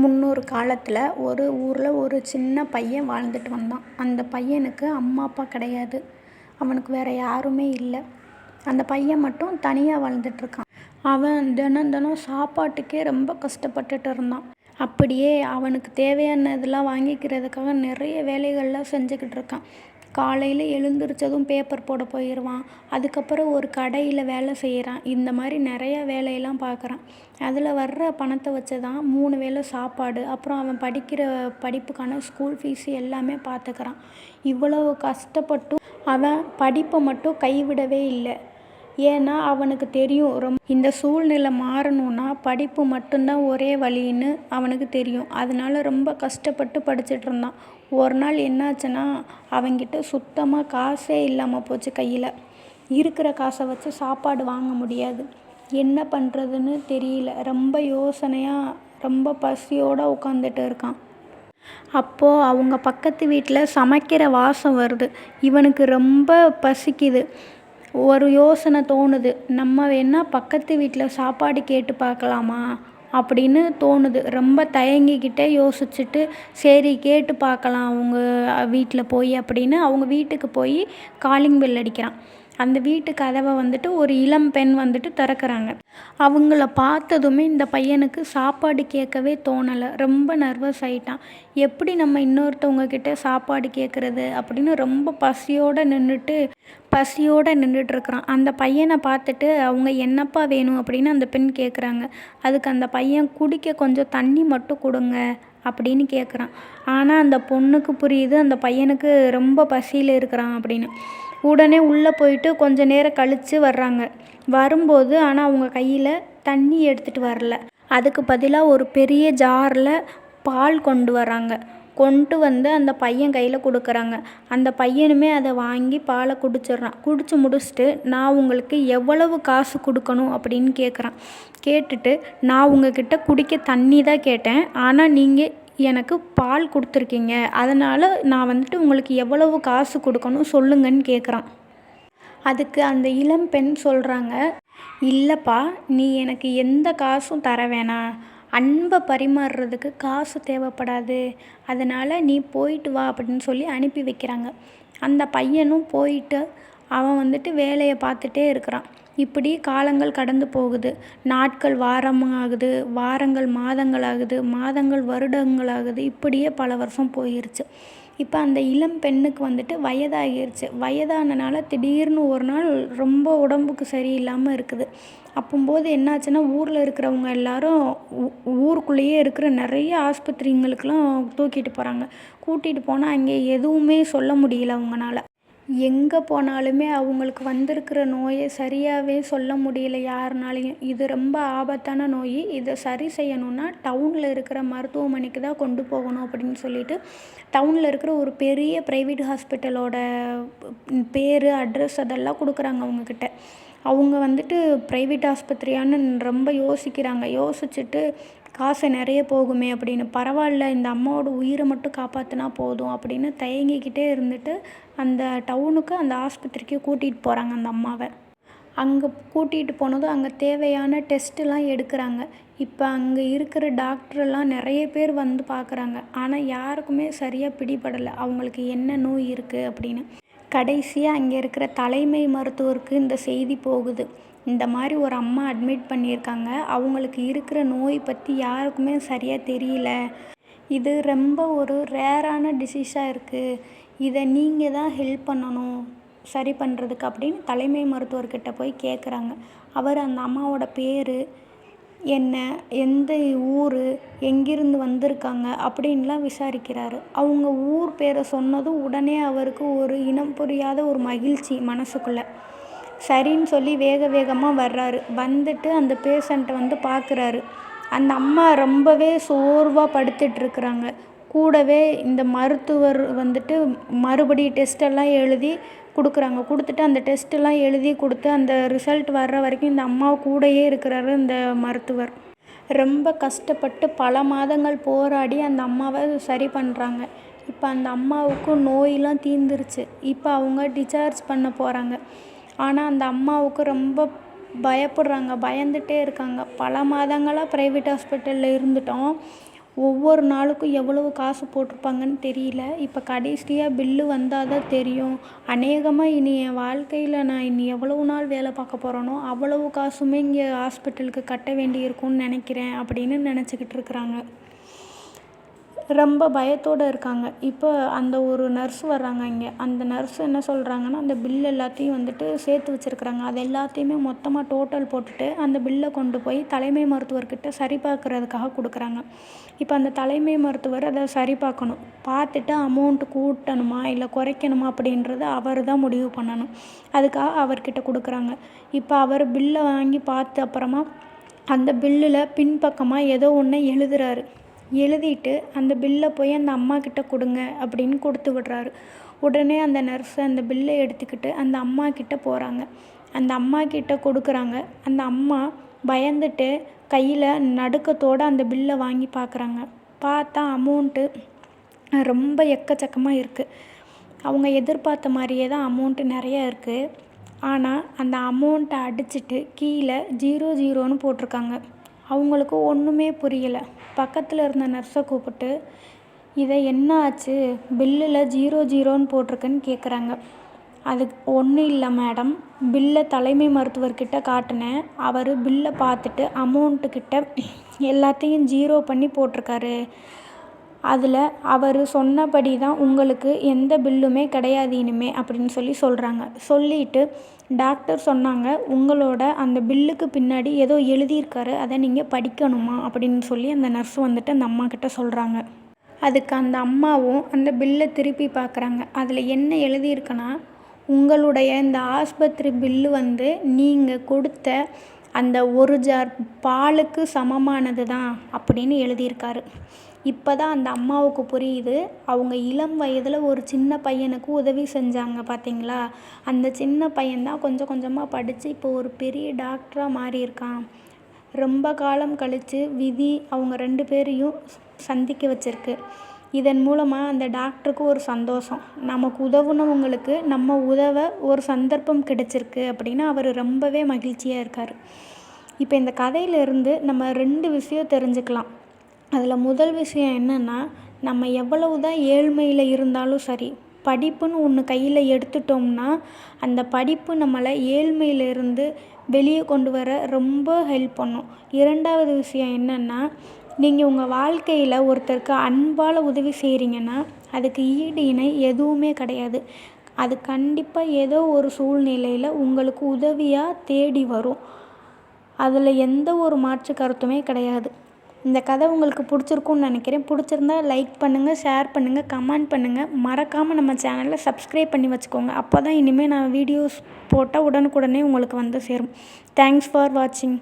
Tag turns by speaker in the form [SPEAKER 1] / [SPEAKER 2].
[SPEAKER 1] முன்னொரு காலத்தில் ஒரு ஊரில் ஒரு சின்ன பையன் வாழ்ந்துட்டு வந்தான். அந்த பையனுக்கு அம்மா அப்பா கிடையாது. அவனுக்கு வேறு யாருமே இல்லை. அந்த பையன் மட்டும் தனியாக வாழ்ந்துட்டுருக்கான். அவன் தினம் தினம் சாப்பாட்டுக்கே ரொம்ப கஷ்டப்பட்டுட்டு இருந்தான். அப்படியே அவனுக்கு தேவையானதெல்லாம் வாங்கிக்கிறதுக்காக நிறைய வேலைகள்லாம் செஞ்சுக்கிட்டு இருக்கான். காலையில் எழுந்திரிச்சதும் பேப்பர் போட போயிடுவான். அதுக்கப்புறம் ஒரு கடையில் வேலை செய்கிறான். இந்த மாதிரி நிறையா வேலையெல்லாம் பார்க்குறான். அதில் வர்ற பணத்தை வச்சு தான் 3 வேளை சாப்பாடு, அப்புறம் அவன் படிக்கிற படிப்புக்கான ஸ்கூல் ஃபீஸு எல்லாமே பார்த்துக்கிறான். இவ்வளவு கஷ்டப்பட்டும் அவன் படிப்பை மட்டும் கைவிடவே இல்லை. ஏன்னா அவனுக்கு தெரியும், இந்த சூழ்நிலை மாறணும்னா படிப்பு மட்டும்தான் ஒரே வழின்னு அவனுக்கு தெரியும். அதனால ரொம்ப கஷ்டப்பட்டு படிச்சுட்டு இருந்தான். ஒரு நாள் என்னாச்சுன்னா, அவன்கிட்ட சுத்தமாக காசே இல்லாமல் போச்சு. கையில் இருக்கிற காசை வச்சு சாப்பாடு வாங்க முடியாது. என்ன பண்ணுறதுன்னு தெரியல. ரொம்ப யோசனையாக, ரொம்ப பசியோடு உட்காந்துட்டு இருக்கான். அப்போது அவங்க பக்கத்து வீட்டில் சமைக்கிற வாசம் வருது. இவனுக்கு ரொம்ப பசிக்குது. ஒரு யோசனை தோணுது, நம்ம வேணால் பக்கத்து வீட்டில் சாப்பாடு கேட்டு பார்க்கலாமா அப்படின்னு தோணுது. ரொம்ப தயங்கிக்கிட்டே யோசிச்சுட்டு, சரி கேட்டு பார்க்கலாம் அவங்க வீட்டில் போய் அப்படின்னு அவங்க வீட்டுக்கு போய் காலிங் பெல் அடிக்கிறான். அந்த வீட்டு கதவை வந்துட்டு ஒரு இளம் பெண் வந்துட்டு திறக்கிறாங்க. அவங்கள பார்த்ததுமே இந்த பையனுக்கு சாப்பாடு கேட்கவே தோணலை. ரொம்ப நர்வஸ் ஆகிட்டான். எப்படி நம்ம இன்னொருத்தவங்க கிட்ட சாப்பாடு கேட்குறது அப்படின்னு ரொம்ப பசியோடு நின்றுட்டுருக்குறான். அந்த பையனை பார்த்துட்டு அவங்க என்னப்பா வேணும் அப்படின்னு அந்த பெண் கேட்குறாங்க. அதுக்கு அந்த பையன் குடிக்க கொஞ்சம் தண்ணி மட்டும் கொடுங்க அப்படின்னு கேட்குறான். ஆனால் அந்த பொண்ணுக்கு புரியுது அந்த பையனுக்கு ரொம்ப பசியில் இருக்கிறான் அப்படின்னு. உடனே உள்ளே போயிட்டு கொஞ்ச நேரம் கழித்து வர்றாங்க. வரும்போது ஆனால் அவங்க கையில் தண்ணி எடுத்துகிட்டு வரல. அதுக்கு பதிலாக ஒரு பெரிய ஜாரில் பால் கொண்டு வராங்க. கொண்டு வந்து அந்த பையன் கையில் கொடுக்குறாங்க. அந்த பையனுமே அதை வாங்கி பாலை குடிச்சிட்றான். குடிச்சு முடிச்சுட்டு, நான் உங்களுக்கு எவ்வளவு காசு கொடுக்கணும் அப்படின்னு கேட்குறான். கேட்டுட்டு, நான் உங்ககிட்ட குடிக்க தண்ணி தான் கேட்டேன், ஆனால் நீங்கள் எனக்கு பால் கொடுத்துருக்கீங்க, அதனால் நான் வந்துட்டு உங்களுக்கு எவ்வளவு காசு கொடுக்கணும் சொல்லுங்கன்னு கேட்குறான். அதுக்கு அந்த இளம் பெண் சொல்கிறாங்க, இல்லைப்பா, நீ எனக்கு எந்த காசும் தர வேணாம். அன்பை பரிமாறுறதுக்கு காசு தேவைப்படாது. அதனால் நீ போயிட்டு வா அப்படின்னு சொல்லி அனுப்பி வைக்கிறாங்க. அந்த பையனும் போயிட்டு அவன் வந்துட்டு வேலையை பார்த்துட்டே இருக்கிறான். இப்படி காலங்கள் கடந்து போகுது. நாட்கள் வாரமாகுது, வாரங்கள் மாதங்களாகுது, மாதங்கள் வருடங்களாகுது. இப்படியே பல வருஷம் போயிருச்சு. இப்போ அந்த இளம் பெண்ணுக்கு வந்துட்டு வயதாகிருச்சு. வயதானனால திடீர்னு ஒரு நாள் ரொம்ப உடம்புக்கு சரியில்லாமல் இருக்குது. அப்போம்போது என்னாச்சுன்னா, ஊரில் இருக்கிறவங்க எல்லாரும் ஊருக்குள்ளேயே இருக்கிற நிறைய ஆஸ்பத்திரிங்களுக்கெலாம் தூக்கிட்டு போகிறாங்க. கூட்டிகிட்டு போனால் அங்கே எதுவுமே சொல்ல முடியல அவங்களால. எங்கே போனாலுமே அவங்களுக்கு வந்திருக்கிற நோயை சரியாகவே சொல்ல முடியல யாருனாலையும். இது ரொம்ப ஆபத்தான நோய், இதை சரி செய்யணுன்னா டவுனில் இருக்கிற மருத்துவமனைக்கு தான் கொண்டு போகணும் அப்படின்னு சொல்லிட்டு டவுனில் இருக்கிற ஒரு பெரிய ப்ரைவேட் ஹாஸ்பிட்டலோட பேர், அட்ரஸ் அதெல்லாம் கொடுக்குறாங்க அவங்கக்கிட்ட. அவங்க வந்துட்டு ப்ரைவேட் ஆஸ்பத்திரியான்னு ரொம்ப யோசிக்கிறாங்க. யோசிச்சுட்டு காசு நிறைய போகுமே அப்படின்னு, பரவாயில்ல இந்த அம்மாவோட உயிரை மட்டும் காப்பாற்றினா போதும் அப்படின்னு தயங்கிக்கிட்டே இருந்துட்டு அந்த டவுனுக்கு அந்த ஆஸ்பத்திரிக்கு கூட்டிகிட்டு போகிறாங்க அந்த அம்மாவை. அங்கே கூட்டிகிட்டு போனதும் அங்கே தேவையான டெஸ்ட்டுலாம் எடுக்கிறாங்க. இப்போ அங்கே இருக்கிற டாக்டரெல்லாம் நிறைய பேர் வந்து பார்க்குறாங்க. ஆனால் யாருக்குமே சரியாக பிடிபடலை அவங்களுக்கு என்ன நோய் இருக்குது அப்படின்னு. கடைசியாக அங்கே இருக்கிற தலைமை மருத்துவருக்கு இந்த செய்தி போகுது. இந்த மாதிரி ஒரு அம்மா அட்மிட் பண்ணியிருக்காங்க. அவங்களுக்கு இருக்கிற நோய் பற்றி யாருக்குமே சரியாக தெரியல. இது ரொம்ப ஒரு ரேரான டிசீஸாக இருக்குது. இதை நீங்கள் தான் ஹெல்ப் பண்ணணும் சரி பண்ணுறதுக்கு அப்படின்னு தலைமை மருத்துவர்கிட்ட போய் கேட்குறாங்க. அவர் அந்த அம்மாவோட பேர் என்ன, எந்த ஊர், எங்கிருந்து வந்திருக்காங்க அப்படின்லாம் விசாரிக்கிறாரு. அவங்க ஊர் பேரை சொன்னதும் உடனே அவருக்கு ஒரு இனம் புரியாத ஒரு மகிழ்ச்சி மனசுக்குள்ளே. சரின்னு சொல்லி வேக வேகமாக வர்றாரு. வந்துட்டு அந்த பேஷண்ட்டை வந்து பார்க்குறாரு. அந்த அம்மா ரொம்பவே சோர்வாக படுத்துட்ருக்குறாங்க. கூடவே இந்த மருத்துவர் வந்துட்டு மறுபடியும் டெஸ்ட்டெல்லாம் எழுதி கொடுக்குறாங்க. கொடுத்துட்டு அந்த டெஸ்ட்டெல்லாம் எழுதி கொடுத்து அந்த ரிசல்ட் வர்ற வரைக்கும் இந்த அம்மா கூடயே இருக்கிறாரு இந்த மருத்துவர். ரொம்ப கஷ்டப்பட்டு பல மாதங்கள் போராடி அந்த அம்மாவை சரி பண்ணுறாங்க. இப்போ அந்த அம்மாவுக்கு நோயெலாம் தீர்ந்துருச்சு. இப்போ அவங்க டிஸ்சார்ஜ் பண்ண போகிறாங்க. ஆனால் அந்த அம்மாவுக்கு ரொம்ப பயப்படுறாங்க, பயந்துகிட்டே இருக்காங்க. பல மாதங்களாக ப்ரைவேட் ஹாஸ்பிட்டலில் இருந்துட்டோம். ஒவ்வொரு நாளுக்கும் எவ்வளவு காசு போட்டிருப்பாங்கன்னு தெரியல. இப்போ கடைசியாக பில்லு வந்தால் தான் தெரியும். அநேகமாக இனி என் வாழ்க்கையில் நான் இனி எவ்வளவு நாள் வேலை பார்க்க போகிறேனோ அவ்வளவு காசுமே இங்கே ஹாஸ்பிட்டலுக்கு கட்ட வேண்டி இருக்கும்னு நினைக்கிறேன் அப்படின்னு நினச்சிக்கிட்டு இருக்கிறாங்க. ரொம்ப பயத்தோடு இருக்காங்க. இப்போ அந்த ஒரு நர்ஸ் வர்றாங்க இங்கே. அந்த நர்ஸ் என்ன சொல்கிறாங்கன்னா, அந்த பில் எல்லாத்தையும் வந்துட்டு சேர்த்து வச்சுருக்குறாங்க. அது எல்லாத்தையுமே மொத்தமாக டோட்டல் போட்டுட்டு அந்த பில்லை கொண்டு போய் தலைமை மருத்துவர்கிட்ட சரி பார்க்குறதுக்காக கொடுக்குறாங்க. இப்போ அந்த தலைமை மருத்துவர் அதை சரி பார்க்கணும். பார்த்துட்டு அமௌண்ட்டு கூட்டணுமா இல்லை குறைக்கணுமா அப்படின்றத அவர் தான் முடிவு பண்ணணும். அதுக்காக அவர்கிட்ட கொடுக்குறாங்க. இப்போ அவர் பில்லை வாங்கி பார்த்த அப்புறமா அந்த பில்லில் பின்பக்கமாக ஏதோ ஒன்று எழுதுறாரு. எழுதிட்டு அந்த பில்லை போய் அந்த அம்மாக்கிட்ட கொடுங்க அப்படின்னு கொடுத்து விடுறாரு. உடனே அந்த நர்ஸு அந்த பில்லை எடுத்துக்கிட்டு அந்த அம்மாக்கிட்ட போகிறாங்க. அந்த அம்மாக்கிட்ட கொடுக்குறாங்க. அந்த அம்மா பயந்துட்டு கையில் நடுக்கத்தோடு அந்த பில்லை வாங்கி பார்க்குறாங்க. பார்த்தா அமௌண்ட்டு ரொம்ப எக்கச்சக்கமாக இருக்குது. அவங்க எதிர்பார்த்த மாதிரியே தான் அமௌண்ட்டு நிறையா இருக்குது. ஆனால் அந்த அமௌண்ட்டை அடிச்சுட்டு கீழே 00ன்னு போட்டிருக்காங்க. அவங்களுக்கு ஒன்றுமே புரியலை. பக்கத்தில் இருந்த நர்ஸை கூப்பிட்டு, இதை என்ன ஆச்சு, பில்லில் 00ன்னு போட்டிருக்குன்னு கேட்குறாங்க. அதுக்கு ஒன்றும் இல்லை மேடம், பில்லை தலைமை மருத்துவர்கிட்ட காட்டினேன். அவர் பில்லை பார்த்துட்டு அமௌண்ட்டுக்கிட்ட எல்லாத்தையும் 0 பண்ணி போட்டிருக்காரு. அதில் அவர் சொன்னபடி தான் உங்களுக்கு எந்த பில்லுமே கிடையாது இனிமே அப்படின்னு சொல்கிறாங்க. சொல்லிவிட்டு டாக்டர் சொன்னாங்க, உங்களோட அந்த பில்லுக்கு பின்னாடி ஏதோ எழுதியிருக்காரு, அதை நீங்கள் படிக்கணுமா அப்படின்னு அந்த நர்ஸ் வந்துட்டு அந்த அம்மாக்கிட்ட சொல்கிறாங்க. அதுக்கு அந்த அம்மாவும் அந்த பில்லை திருப்பி பார்க்குறாங்க. அதில் என்ன எழுதியிருக்குன்னா, உங்களுடைய இந்த ஆஸ்பத்திரி பில்லு நீங்கள் கொடுத்த அந்த 1 ஜார் பாலுக்கு சமமானது தான் அப்படின்னு எழுதியிருக்காரு. இப்போ தான் அந்த அம்மாவுக்கு புரியுது, அவங்க இளம் வயதில் ஒரு சின்ன பையனுக்கு உதவி செஞ்சாங்க பார்த்தீங்களா, அந்த சின்ன பையன்தான் கொஞ்சம் கொஞ்சமாக படித்து இப்போ ஒரு பெரிய டாக்டராக மாறியிருக்கான். ரொம்ப காலம் கழித்து விதி அவங்க 2 பேரையும் சந்திக்க வச்சிருக்கு. இதன் மூலமாக அந்த டாக்டருக்கு ஒரு சந்தோஷம், நமக்கு உதவுனவங்களுக்கு நம்ம உதவ ஒரு சந்தர்ப்பம் கிடைச்சிருக்கு அப்படின்னு அவர் ரொம்பவே மகிழ்ச்சியாக இருக்கார். இப்போ இந்த கதையிலேருந்து நம்ம 2 விஷயம் தெரிஞ்சுக்கலாம். அதில் முதல் விஷயம் என்னென்னா, நம்ம எவ்வளவு தான் ஏழ்மையில் இருந்தாலும் சரி, படிப்புன்னு ஒன்று கையில் எடுத்துட்டோம்னா அந்த படிப்பு நம்மளை ஏழ்மையிலேருந்து வெளியே கொண்டு வர ரொம்ப ஹெல்ப் பண்ணும். 2வது விஷயம் என்னென்னா, நீங்கள் உங்கள் வாழ்க்கையில் ஒருத்தருக்கு அன்பால் உதவி செய்கிறீங்கன்னா அதுக்கு ஈடு இணை எதுவுமே கிடையாது. அது கண்டிப்பாக ஏதோ ஒரு சூழ்நிலையில் உங்களுக்கு உதவியாக தேடி வரும். அதில் எந்த ஒரு மாற்று கருத்துமே கிடையாது. இந்த கதை உங்களுக்கு பிடிச்சிருக்கும்னு நினைக்கிறேன். பிடிச்சிருந்தா லைக் பண்ணுங்கள், ஷேர் பண்ணுங்கள், கமெண்ட் பண்ணுங்கள். மறக்காமல் நம்ம சேனலை சப்ஸ்கிரைப் பண்ணி வச்சுக்கோங்க. அப்போ தான் இனிமேல் நான் வீடியோஸ் போட்டால் உடனுக்குடனே உங்களுக்கு சேரும். தேங்க்ஸ் ஃபார் வாட்சிங்.